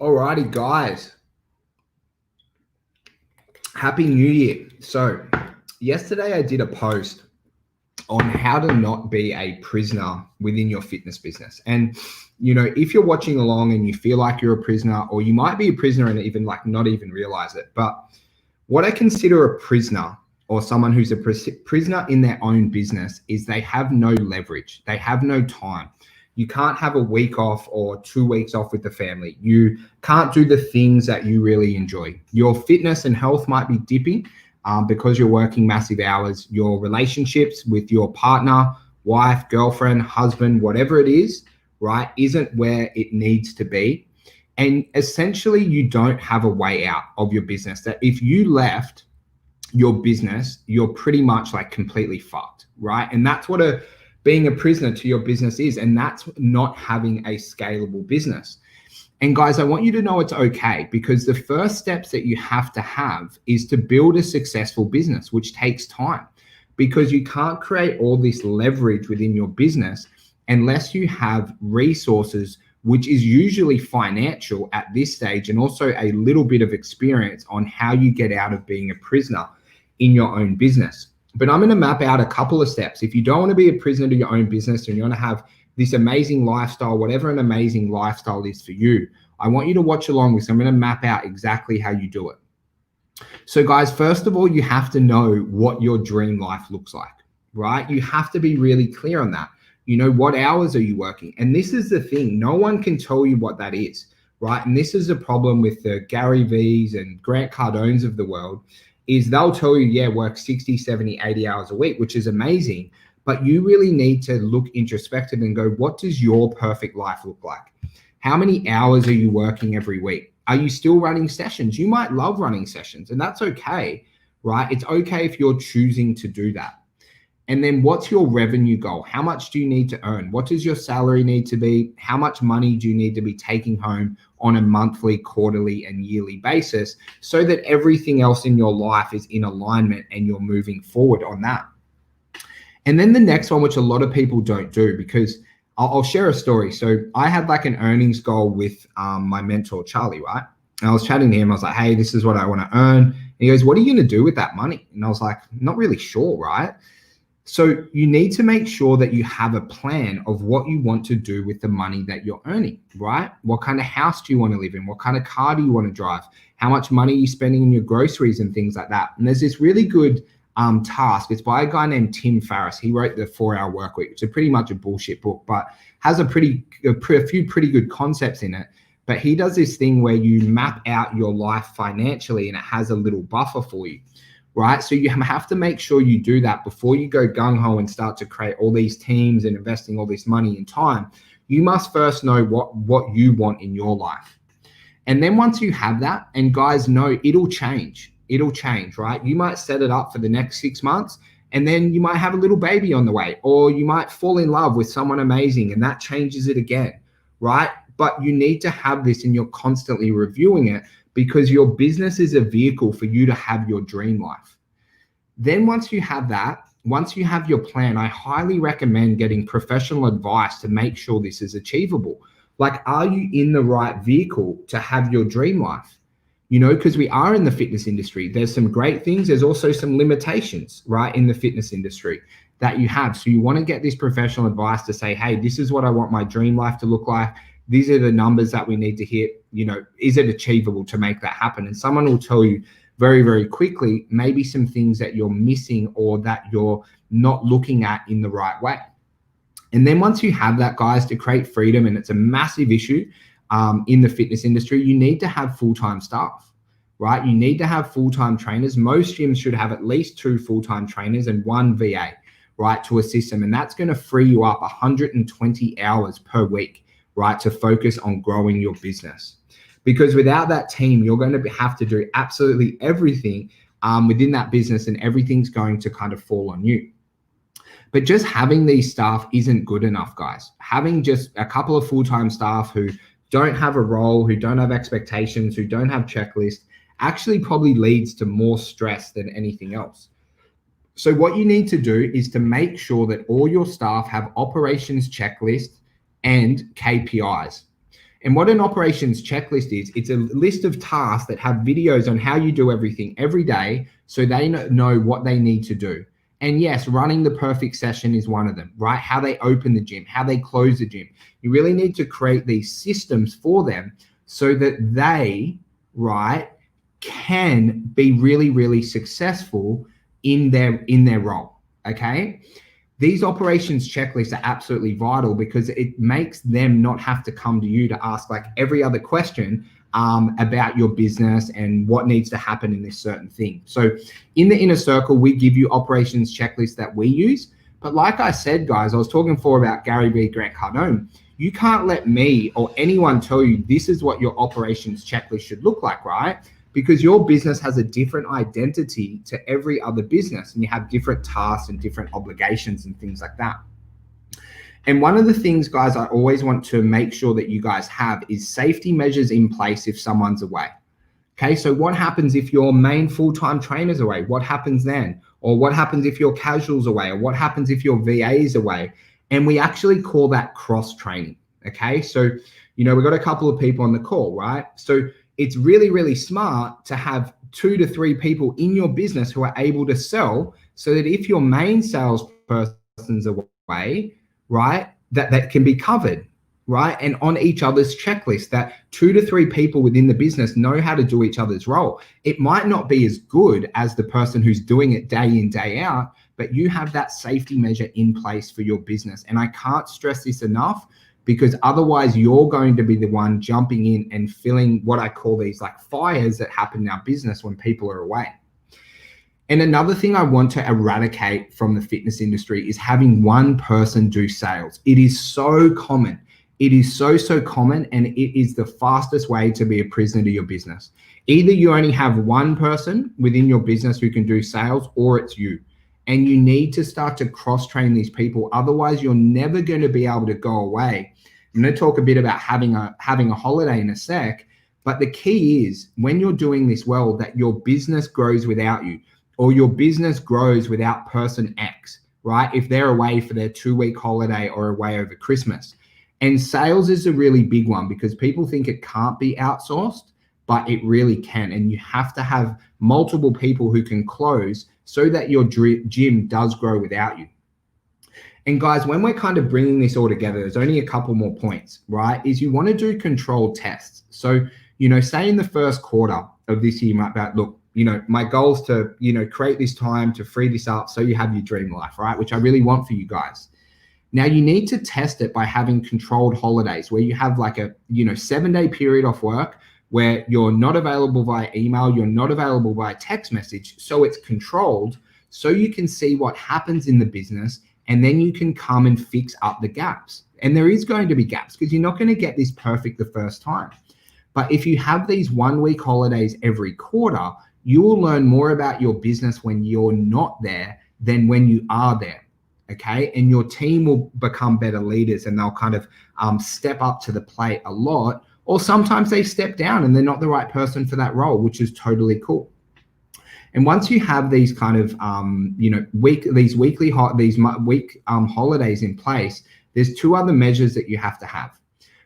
Alrighty, guys. Happy New Year. So, yesterday I did a post on how to not be a prisoner within your fitness business. And, if you're watching along and you feel like you're a prisoner, or you might be a prisoner and even not even realize it, but what I consider a prisoner or someone who's a prisoner in their own business is they have no leverage. They have no time. You can't have a week off or 2 weeks off with the family. You can't do the things that you really enjoy. Your fitness and health might be dipping because you're working massive hours. Your relationships with your partner, wife, girlfriend, husband, whatever it is, right, isn't where it needs to be. And essentially, you don't have a way out of your business. That if you left your business, you're pretty much like completely fucked, right? And that's what being a prisoner to your business is. And that's not having a scalable business. And guys, I want you to know it's okay, because the first steps that you have to have is to build a successful business, which takes time, because you can't create all this leverage within your business unless you have resources, which is usually financial at this stage, and also a little bit of experience on how you get out of being a prisoner in your own business. But I'm going to map out a couple of steps. If you don't want to be a prisoner to your own business and you want to have this amazing lifestyle, whatever an amazing lifestyle is for you, I want you to watch along with. So I'm going to map out exactly how you do it. So guys, first of all, you have to know what your dream life looks like, right? You have to be really clear on that. What hours are you working? And this is the thing, no one can tell you what that is, right? And this is a problem with the Gary V's and Grant Cardones of the world, is they'll tell you, yeah, work 60, 70, 80 hours a week, which is amazing. But you really need to look introspective and go, what does your perfect life look like? How many hours are you working every week? Are you still running sessions? You might love running sessions, and that's okay, right? It's okay if you're choosing to do that. And then what's your revenue goal? How much do you need to earn? What does your salary need to be? How much money do you need to be taking home on a monthly, quarterly, and yearly basis, so that everything else in your life is in alignment and you're moving forward on that? And then the next one, which a lot of people don't do, because I'll share a story. So I had like an earnings goal with my mentor, Charlie, right? And I was chatting to him. I was like, hey, this is what I want to earn. And he goes, what are you going to do with that money? And I was like, not really sure, right? So you need to make sure that you have a plan of what you want to do with the money that you're earning, right? What kind of house do you want to live in? What kind of car do you want to drive? How much money are you spending on your groceries and things like that? And there's this really good task. It's by a guy named Tim Ferriss. He wrote the 4-Hour Workweek. It's pretty much a bullshit book, but has a few pretty good concepts in it. But he does this thing where you map out your life financially, and it has a little buffer for you, right? So you have to make sure you do that before you go gung-ho and start to create all these teams and investing all this money and time. You must first know what you want in your life. And then once you have that, and guys, know it'll change, right? You might set it up for the next 6 months, and then you might have a little baby on the way, or you might fall in love with someone amazing, and that changes it again, right? But you need to have this, and you're constantly reviewing it, because your business is a vehicle for you to have your dream life. Then once you have that, once you have your plan, I highly recommend getting professional advice to make sure this is achievable. Like, are you in the right vehicle to have your dream life? Because we are in the fitness industry. There's some great things. There's also some limitations, right, in the fitness industry that you have. So you want to get this professional advice to say, hey, this is what I want my dream life to look like. These are the numbers that we need to hit. Is it achievable to make that happen? And someone will tell you very, very quickly, maybe some things that you're missing or that you're not looking at in the right way. And then once you have that, guys, to create freedom, and it's a massive issue in the fitness industry, you need to have full-time staff, right? You need to have full-time trainers. Most gyms should have at least 2 full-time trainers and 1 VA, right, to assist them. And that's going to free you up 120 hours per week, right, to focus on growing your business. Because without that team, you're going to have to do absolutely everything within that business, and everything's going to kind of fall on you. But just having these staff isn't good enough, guys. Having just a couple of full-time staff who don't have a role, who don't have expectations, who don't have checklists, actually probably leads to more stress than anything else. So what you need to do is to make sure that all your staff have operations checklists and KPIs. And what an operations checklist is, it's a list of tasks that have videos on how you do everything every day so they know what they need to do. And yes, running the perfect session is one of them, right? How they open the gym, how they close the gym. You really need to create these systems for them so that they, right, can be really, really successful in their role, okay? These operations checklists are absolutely vital because it makes them not have to come to you to ask like every other question about your business and what needs to happen in this certain thing. So in the inner circle, we give you operations checklists that we use. But like I said, guys, I was talking before about Gary Vee, Grant Cardone. You can't let me or anyone tell you this is what your operations checklist should look like, right? Because your business has a different identity to every other business, and you have different tasks and different obligations and things like that. And one of the things, guys, I always want to make sure that you guys have is safety measures in place if someone's away. Okay, so what happens if your main full-time trainer's away? What happens then? Or what happens if your casual's away? Or what happens if your VA is away? And we actually call that cross-training, okay? So, we've got a couple of people on the call, right? So it's really, really smart to have 2 to 3 people in your business who are able to sell so that if your main salesperson's away, right, that can be covered, right? And on each other's checklist, that 2 to 3 people within the business know how to do each other's role. It might not be as good as the person who's doing it day in, day out, but you have that safety measure in place for your business. And I can't stress this enough, because otherwise you're going to be the one jumping in and filling what I call these like fires that happen in our business when people are away. And another thing I want to eradicate from the fitness industry is having one person do sales. It is so common. It is so common, and it is the fastest way to be a prisoner to your business. Either you only have one person within your business who can do sales, or it's you. And you need to start to cross-train these people. Otherwise, you're never going to be able to go away. I'm going to talk a bit about having a holiday in a sec, but the key is when you're doing this well, that your business grows without you, or your business grows without person X, right? If they're away for their 2-week holiday or away over Christmas. And sales is a really big one because people think it can't be outsourced, but it really can. And you have to have multiple people who can close so that your gym does grow without you. And guys, when we're kind of bringing this all together, there's only a couple more points, right? Is you want to do controlled tests. So, say in the first quarter of this year, you might be like, look, my goal is to, create this time to free this up so you have your dream life, right? Which I really want for you guys. Now you need to test it by having controlled holidays where you have like a, 7-day period off work where you're not available via email, you're not available via text message. So it's controlled so you can see what happens in the business, and then you can come and fix up the gaps. And there is going to be gaps because you're not going to get this perfect the first time. But if you have these 1-week holidays every quarter, you will learn more about your business when you're not there than when you are there. Okay. And your team will become better leaders, and they'll kind of step up to the plate a lot, or sometimes they step down and they're not the right person for that role, which is totally cool. And once you have these kind of, week holidays in place, there's 2 other measures that you have to have.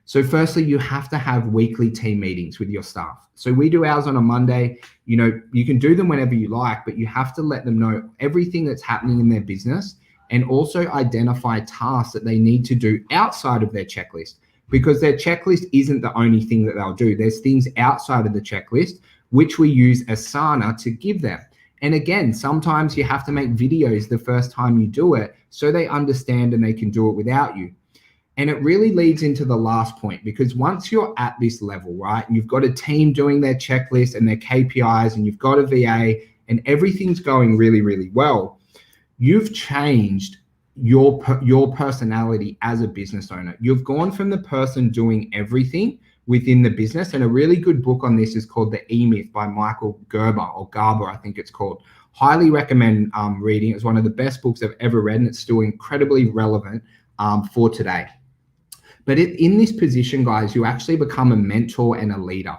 So firstly, you have to have weekly team meetings with your staff. So we do ours on a Monday. You can do them whenever you like, but you have to let them know everything that's happening in their business, and also identify tasks that they need to do outside of their checklist, because their checklist isn't the only thing that they'll do. There's things outside of the checklist, which we use Asana to give them. And again, sometimes you have to make videos the first time you do it so they understand and they can do it without you. And it really leads into the last point, because once you're at this level, right, you've got a team doing their checklist and their KPIs, and you've got a VA, and everything's going really, really well, you've changed your personality as a business owner. You've gone from the person doing everything within the business. And a really good book on this is called The E-Myth by Michael Gerber, I think it's called. Highly recommend reading. It's one of the best books I've ever read, and it's still incredibly relevant for today. But in this position, guys, you actually become a mentor and a leader,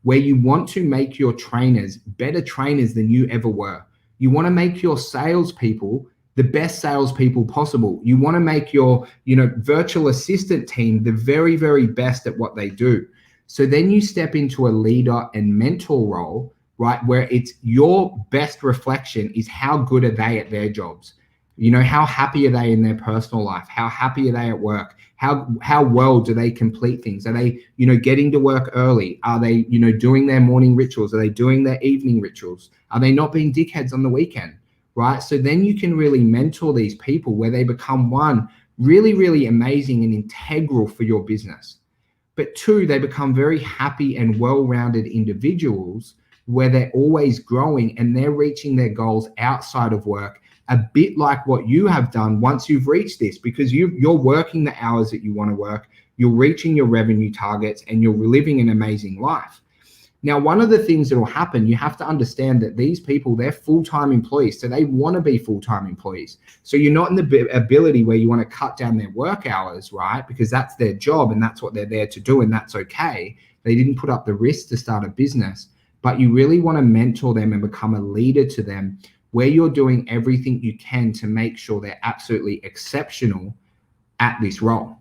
where you want to make your trainers better trainers than you ever were. You want to make your salespeople the best salespeople possible. You want to make your, virtual assistant team the very, very best at what they do. So then you step into a leader and mentor role, right? Where it's your best reflection is how good are they at their jobs? How happy are they in their personal life? How happy are they at work? How well do they complete things? Are they, getting to work early? Are they, doing their morning rituals? Are they doing their evening rituals? Are they not being dickheads on the weekend? Right? So then you can really mentor these people where they become, one, really, really amazing and integral for your business. But two, they become very happy and well-rounded individuals where they're always growing and they're reaching their goals outside of work, a bit like what you have done once you've reached this, because you're working the hours that you want to work, you're reaching your revenue targets, and you're living an amazing life. Now, one of the things that will happen, you have to understand that these people, they're full-time employees, so they want to be full-time employees. So you're not in the ability where you want to cut down their work hours, right? Because that's their job and that's what they're there to do, and that's okay. They didn't put up the risk to start a business, but you really want to mentor them and become a leader to them where you're doing everything you can to make sure they're absolutely exceptional at this role.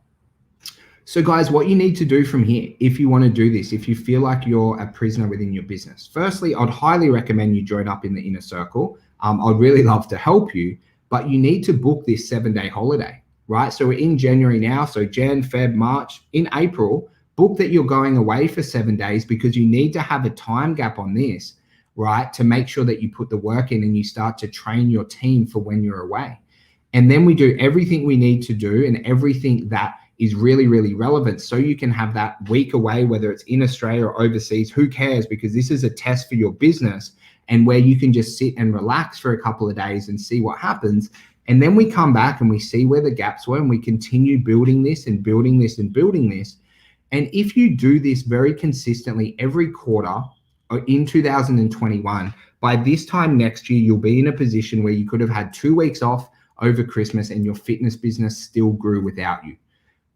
So guys, what you need to do from here, if you want to do this, if you feel like you're a prisoner within your business, firstly, I'd highly recommend you join up in the inner circle. I'd really love to help you, but you need to book this 7-day holiday, right? So we're in January now. So Jan, Feb, March, in April, book that you're going away for 7 days because you need to have a time gap on this, right? To make sure that you put the work in and you start to train your team for when you're away. And then we do everything we need to do and everything that is really, really relevant. So you can have that week away, whether it's in Australia or overseas, who cares? Because this is a test for your business and where you can just sit and relax for a couple of days and see what happens. And then we come back and we see where the gaps were and we continue building this and building this and building this. And if you do this very consistently every quarter in 2021, by this time next year, you'll be in a position where you could have had 2 weeks off over Christmas and your fitness business still grew without you.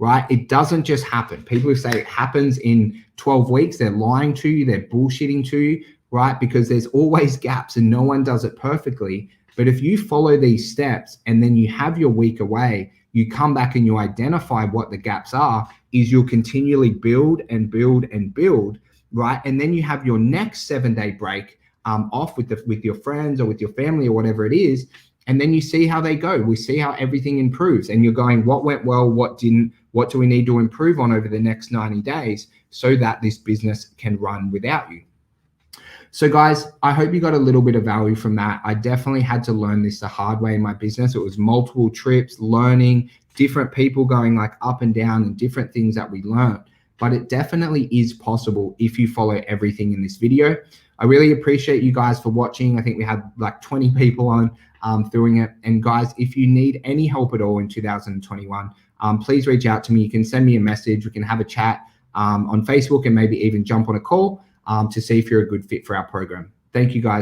Right? It doesn't just happen. People who say it happens in 12 weeks, they're lying to you, they're bullshitting to you, right? Because there's always gaps and no one does it perfectly. But if you follow these steps and then you have your week away, you come back and you identify what the gaps are, is you'll continually build and build and build, right? And then you have your next 7-day break off with your friends or with your family or whatever it is. And then you see how they go. We see how everything improves and you're going, what went well, what didn't, what do we need to improve on over the next 90 days so that this business can run without you? So guys, I hope you got a little bit of value from that. I definitely had to learn this the hard way in my business. It was multiple trips, learning, different people going like up and down and different things that we learned. But it definitely is possible if you follow everything in this video. I really appreciate you guys for watching. I think we had like 20 people on doing it. And guys, if you need any help at all in 2021, please reach out to me. You can send me a message. We can have a chat on Facebook and maybe even jump on a call to see if you're a good fit for our program. Thank you guys.